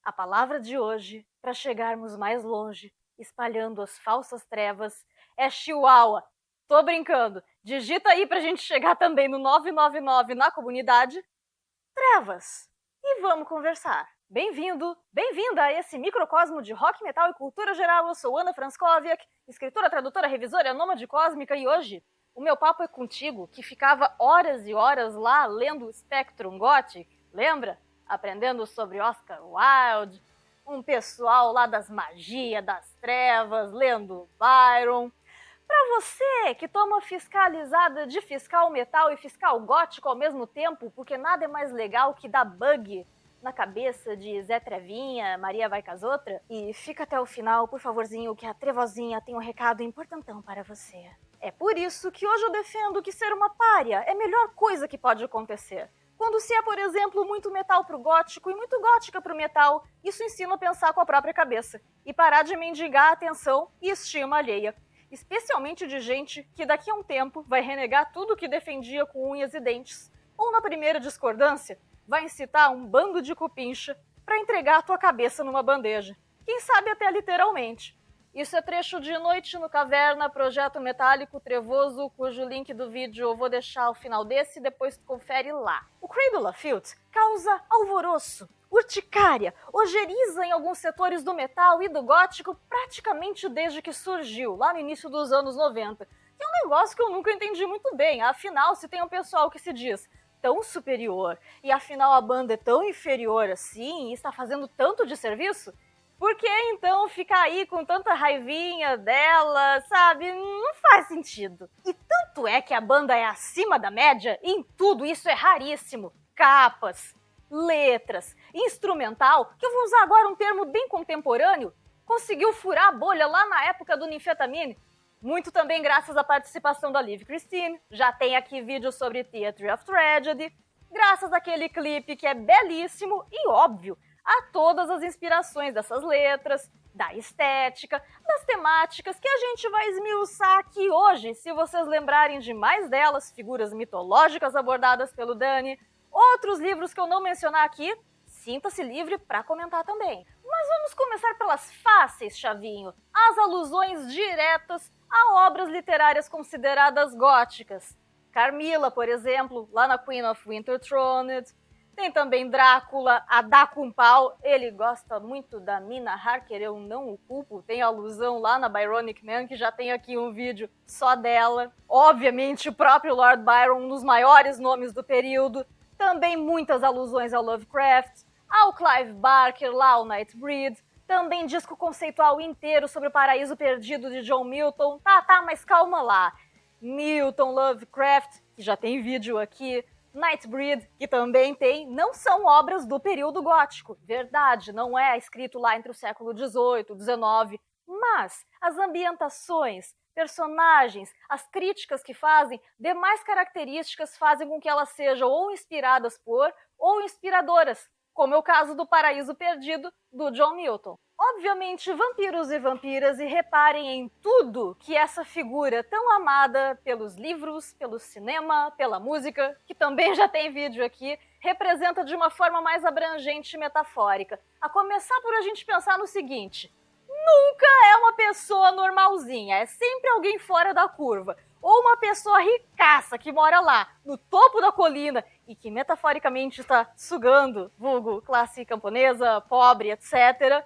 A palavra de hoje, para chegarmos mais longe, espalhando as falsas trevas, é Chihuahua. Tô brincando. Digita aí pra gente chegar também no 999 na comunidade. Trevas. E vamos conversar. Bem-vindo, bem-vinda a esse microcosmo de rock, metal e cultura geral. Eu sou Ana Franskowiak, escritora, tradutora, revisora, nômade cósmica, e hoje o meu papo é contigo, que ficava horas e horas lá lendo Spectrum Gothic, lembra? Aprendendo sobre Oscar Wilde, um pessoal lá das magias, das trevas, lendo Byron. Para você que toma fiscalizada de fiscal metal e fiscal gótico ao mesmo tempo, porque nada é mais legal que dar bug na cabeça de Zé Trevinha, Maria vai com as outras. E fica até o final, por favorzinho, que a Trevozinha tem um recado importantão para você. É por isso que hoje eu defendo que ser uma pária é a melhor coisa que pode acontecer. Quando se é, por exemplo, muito metal pro gótico e muito gótica pro metal, isso ensina a pensar com a própria cabeça e parar de mendigar a atenção e estima alheia. Especialmente de gente que daqui a um tempo vai renegar tudo que defendia com unhas e dentes, ou na primeira discordância, vai incitar um bando de cupincha para entregar a tua cabeça numa bandeja. Quem sabe até literalmente. Isso é trecho de Noite no Caverna, projeto metálico trevoso, cujo link do vídeo eu vou deixar ao final desse e depois tu confere lá. O Cradle of Filth causa alvoroço, urticária, ojeriza em alguns setores do metal e do gótico praticamente desde que surgiu, lá no início dos anos 90. Que é um negócio que eu nunca entendi muito bem, afinal, se tem um pessoal que se diz tão superior e afinal a banda é tão inferior assim e está fazendo tanto de serviço, por que então ficar aí com tanta raivinha dela, sabe? Não faz sentido. E tanto é que a banda é acima da média, e em tudo isso é raríssimo. Capas, letras, instrumental, que eu vou usar agora um termo bem contemporâneo, conseguiu furar a bolha lá na época do Ninfetamine. Muito também graças à participação da Liv Christine, já tem aqui vídeo sobre Theatre of Tragedy, graças àquele clipe que é belíssimo e óbvio, a todas as inspirações dessas letras, da estética, das temáticas que a gente vai esmiuçar aqui hoje, se vocês lembrarem de mais delas, figuras mitológicas abordadas pelo Dani, outros livros que eu não mencionar aqui, sinta-se livre para comentar também. Mas vamos começar pelas fáceis, Chavinho, as alusões diretas a obras literárias consideradas góticas. Carmilla, por exemplo, lá na Queen of Winterthroned. Tem também Drácula, a Dá com Pau, ele gosta muito da Mina Harker, eu não o culpo, tem alusão lá na Byronic Man, que já tem aqui um vídeo só dela. Obviamente o próprio Lord Byron, um dos maiores nomes do período. Também muitas alusões ao Lovecraft, ao Clive Barker, lá ao Nightbreed. Também disco conceitual inteiro sobre o Paraíso Perdido de John Milton. Tá, mas calma lá. Milton, Lovecraft, que já tem vídeo aqui, Nightbreed, que também tem, não são obras do período gótico. Verdade, não é escrito lá entre o século XVIII, XIX. Mas as ambientações, personagens, as críticas que fazem, demais características fazem com que elas sejam ou inspiradas por ou inspiradoras, como é o caso do Paraíso Perdido, do John Milton. Obviamente, vampiros e vampiras, e reparem em tudo que essa figura tão amada pelos livros, pelo cinema, pela música, que também já tem vídeo aqui, representa de uma forma mais abrangente e metafórica. A começar por a gente pensar no seguinte: nunca é uma pessoa normalzinha, é sempre alguém fora da curva. Ou uma pessoa ricaça que mora lá, no topo da colina, e que metaforicamente está sugando, vulgo classe camponesa, pobre, etc.,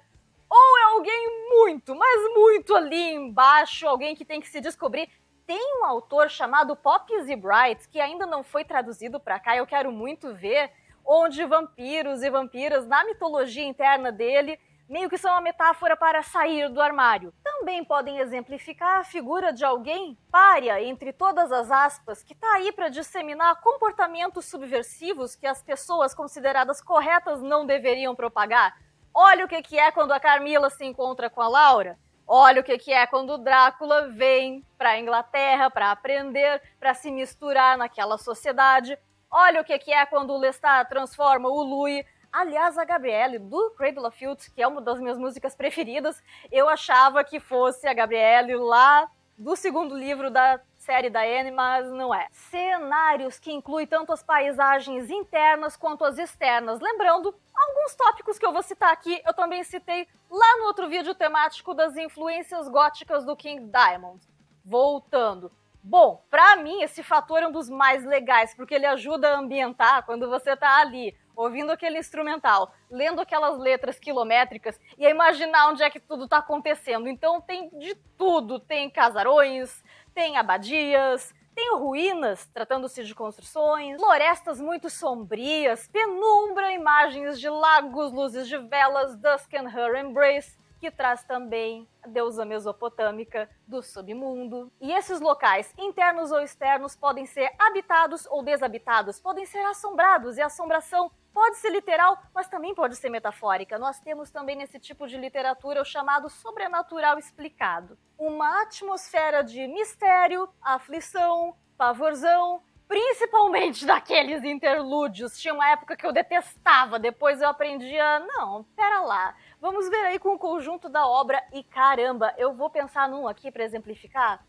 ou é alguém muito, mas muito ali embaixo, alguém que tem que se descobrir. Tem um autor chamado Poppies e Bright, que ainda não foi traduzido para cá, eu quero muito ver, onde vampiros e vampiras, na mitologia interna dele, meio que são uma metáfora para sair do armário. Também podem exemplificar a figura de alguém pária, entre todas as aspas, que está aí para disseminar comportamentos subversivos que as pessoas consideradas corretas não deveriam propagar. Olha o que é quando a Carmilla se encontra com a Laura. Olha o que é quando o Drácula vem para a Inglaterra para aprender, para se misturar naquela sociedade. Olha o que é quando o Lestat transforma o Louis. Aliás, a Gabrielle, do Cradle of Filth, que é uma das minhas músicas preferidas, eu achava que fosse a Gabrielle lá do segundo livro da série da Anne, mas não é. Cenários que incluem tanto as paisagens internas quanto as externas. Lembrando, alguns tópicos que eu vou citar aqui, eu também citei lá no outro vídeo temático das influências góticas do King Diamond. Voltando. Bom, pra mim esse fator é um dos mais legais, porque ele ajuda a ambientar quando você tá ali, ouvindo aquele instrumental, lendo aquelas letras quilométricas e a imaginar onde é que tudo tá acontecendo. Então tem de tudo, tem casarões, tem abadias, tem ruínas, tratando-se de construções, florestas muito sombrias, penumbra, imagens de lagos, luzes de velas, Dusk and Her Embrace, que traz também a deusa mesopotâmica do submundo. E esses locais, internos ou externos, podem ser habitados ou desabitados, podem ser assombrados, e a assombração pode ser literal, mas também pode ser metafórica. Nós temos também nesse tipo de literatura o chamado sobrenatural explicado. Uma atmosfera de mistério, aflição, pavorzão, principalmente daqueles interlúdios. Tinha uma época que eu detestava, depois eu aprendi a... Não, pera lá. Vamos ver aí com o conjunto da obra e caramba, eu vou pensar num aqui para exemplificar.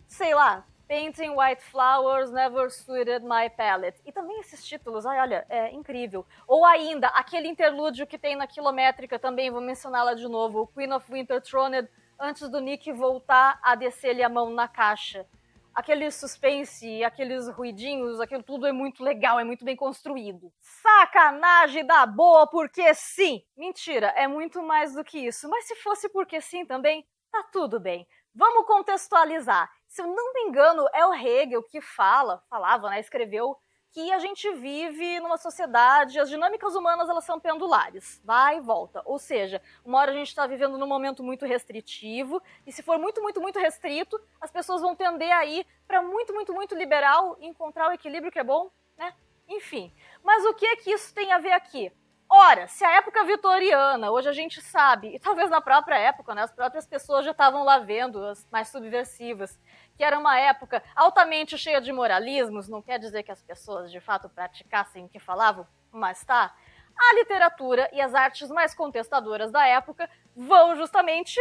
Sei lá, Painting White Flowers Never Suited My Palette. E também esses títulos, ai, olha, é incrível. Ou ainda, aquele interlúdio que tem na quilométrica também, vou mencioná-la de novo, Queen of Winter Throned, antes do Nick voltar a descer-lhe a mão na caixa. Aquele suspense, aqueles ruidinhos, aquilo tudo é muito legal, é muito bem construído. Sacanagem da boa, porque sim! Mentira, é muito mais do que isso. Mas se fosse porque sim também, tá tudo bem. Vamos contextualizar. Se eu não me engano, é o Hegel que falava, né, escreveu, que a gente vive numa sociedade, as dinâmicas humanas elas são pendulares, vai e volta. Ou seja, uma hora a gente está vivendo num momento muito restritivo, e se for muito, muito, muito restrito, as pessoas vão tender a ir para muito, muito, muito liberal e encontrar o equilíbrio que é bom, né? Enfim. Mas o que é que isso tem a ver aqui? Ora, se a época vitoriana, hoje a gente sabe, e talvez na própria época, né, as próprias pessoas já estavam lá vendo, as mais subversivas, que era uma época altamente cheia de moralismos, não quer dizer que as pessoas de fato praticassem o que falavam, mas tá. A literatura e as artes mais contestadoras da época vão justamente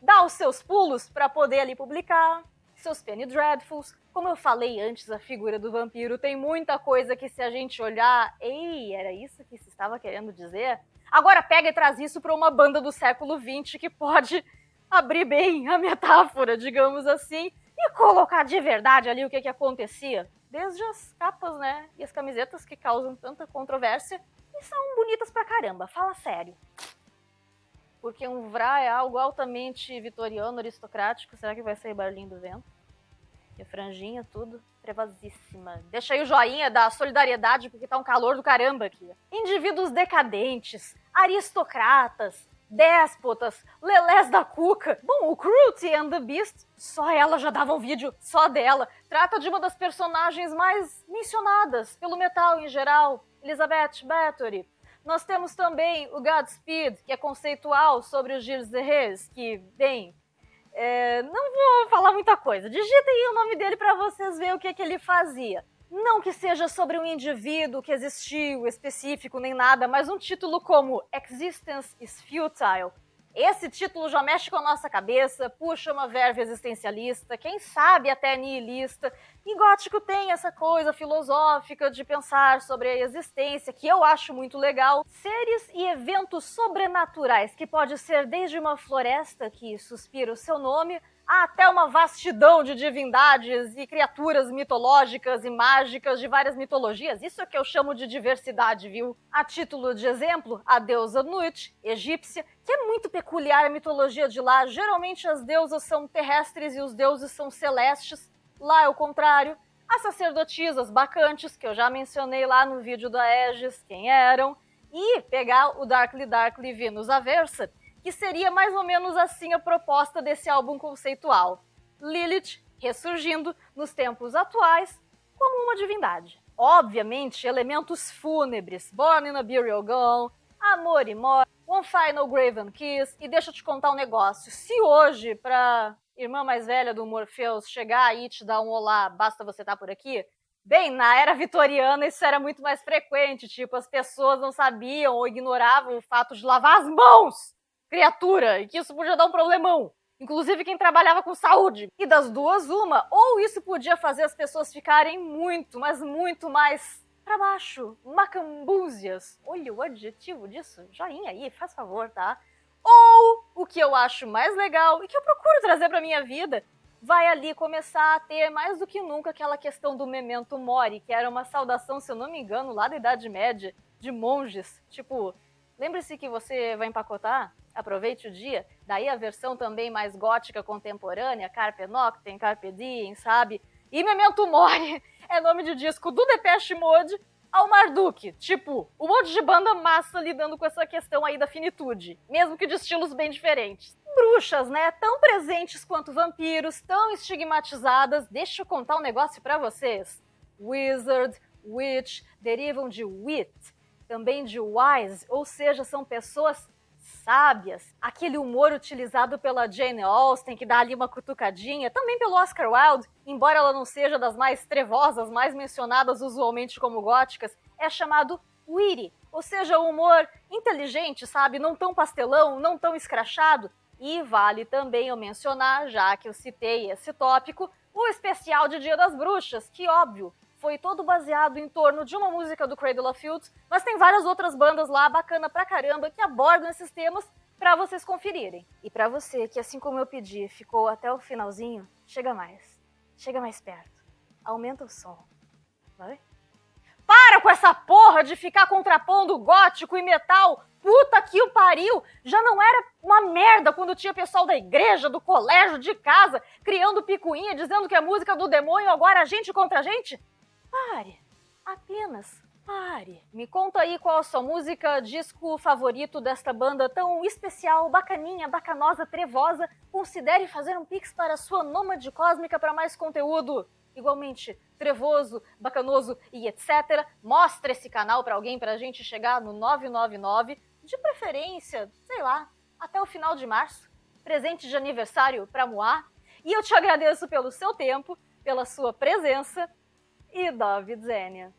dar os seus pulos para poder ali publicar seus Penny Dreadfuls. Como eu falei antes, a figura do vampiro tem muita coisa que se a gente olhar... Ei, era isso que se estava querendo dizer? Agora pega e traz isso para uma banda do século XX que pode abrir bem a metáfora, digamos assim, e colocar de verdade ali o que acontecia. Desde as capas, né, e as camisetas que causam tanta controvérsia e são bonitas pra caramba, fala sério. Porque um Vrá é algo altamente vitoriano, aristocrático. Será que vai sair barulhinho do vento? E a franjinha, tudo, trevosíssima. Deixa aí o joinha da solidariedade, porque tá um calor do caramba aqui. Indivíduos decadentes, aristocratas, déspotas, lelés da cuca. Bom, o Cruelty and the Beast, só ela já dava um vídeo, só dela. Trata de uma das personagens mais mencionadas pelo metal em geral, Elizabeth Bathory. Nós temos também o Godspeed, que é conceitual sobre o Gilles Deleuze, que, bem, não vou falar muita coisa. Digitem aí o nome dele para vocês verem o que ele fazia. Não que seja sobre um indivíduo que existiu específico nem nada, mas um título como Existence is Futile. Esse título já mexe com a nossa cabeça, puxa uma verve existencialista, quem sabe até nihilista. E gótico tem essa coisa filosófica de pensar sobre a existência, que eu acho muito legal. Seres e eventos sobrenaturais, que pode ser desde uma floresta que suspira o seu nome, até uma vastidão de divindades e criaturas mitológicas e mágicas de várias mitologias. Isso é que eu chamo de diversidade, viu? A título de exemplo, a deusa Nut, egípcia, que é muito peculiar a mitologia de lá. Geralmente as deusas são terrestres e os deuses são celestes. Lá é o contrário. As sacerdotisas bacantes, que eu já mencionei lá no vídeo da Aegis, quem eram. E pegar o Darkly Venus Aversa, que seria mais ou menos assim a proposta desse álbum conceitual. Lilith ressurgindo nos tempos atuais como uma divindade. Obviamente, elementos fúnebres, Born in a Burial Ground, Amor e Morte, One Final Graven Kiss. E deixa eu te contar um negócio. Se hoje, pra irmã mais velha do Morpheus chegar aí e te dar um olá, basta você estar por aqui, bem, na era vitoriana isso era muito mais frequente, tipo, as pessoas não sabiam ou ignoravam o fato de lavar as mãos, criatura, e que isso podia dar um problemão. inclusive quem trabalhava com saúde. E das duas, uma, ou isso podia fazer as pessoas ficarem muito, mas muito mais pra baixo, macambúzias. Olha o adjetivo disso, joinha aí, faz favor, tá? Ou, o que eu acho mais legal e que eu procuro trazer pra minha vida, vai ali começar a ter mais do que nunca aquela questão do memento mori, que era uma saudação, se eu não me engano, lá da Idade Média, de monges. Tipo, lembre-se que você vai empacotar, aproveite o dia, daí a versão também mais gótica contemporânea, Carpe Noctem, Carpe Diem, sabe? E memento mori é nome de disco do Depeche Mode ao Marduk. Tipo, um monte de banda massa lidando com essa questão aí da finitude, mesmo que de estilos bem diferentes. Bruxas, né? Tão presentes quanto vampiros, tão estigmatizadas. Deixa eu contar um negócio pra vocês. Wizard, witch, derivam de wit, também de wise, ou seja, são pessoas sábias. Aquele humor utilizado pela Jane Austen, que dá ali uma cutucadinha, também pelo Oscar Wilde, embora ela não seja das mais trevosas, mais mencionadas usualmente como góticas, é chamado witty, ou seja, o humor inteligente, sabe? Não tão pastelão, não tão escrachado. E vale também eu mencionar, já que eu citei esse tópico, o especial de Dia das Bruxas, que, óbvio, foi todo baseado em torno de uma música do Cradle of Filth, mas tem várias outras bandas lá, bacana pra caramba, que abordam esses temas pra vocês conferirem. E pra você, que assim como eu pedi, ficou até o finalzinho, chega mais perto, aumenta o som, vai? Para com essa porra de ficar contrapondo gótico e metal! Puta que o pariu! Já não era uma merda quando tinha pessoal da igreja, do colégio, de casa, criando picuinha, dizendo que é música do demônio, agora a gente contra a gente? Pare! Apenas pare! Me conta aí qual a sua música, disco favorito desta banda tão especial, bacaninha, bacanosa, trevosa. Considere fazer um pix para a sua nômade cósmica para mais conteúdo igualmente trevoso, bacanoso e etc. Mostra esse canal para alguém pra gente chegar no 999, de preferência, sei lá, até o final de março. Presente de aniversário pra Moá. E eu te agradeço pelo seu tempo, pela sua presença e David Zenia.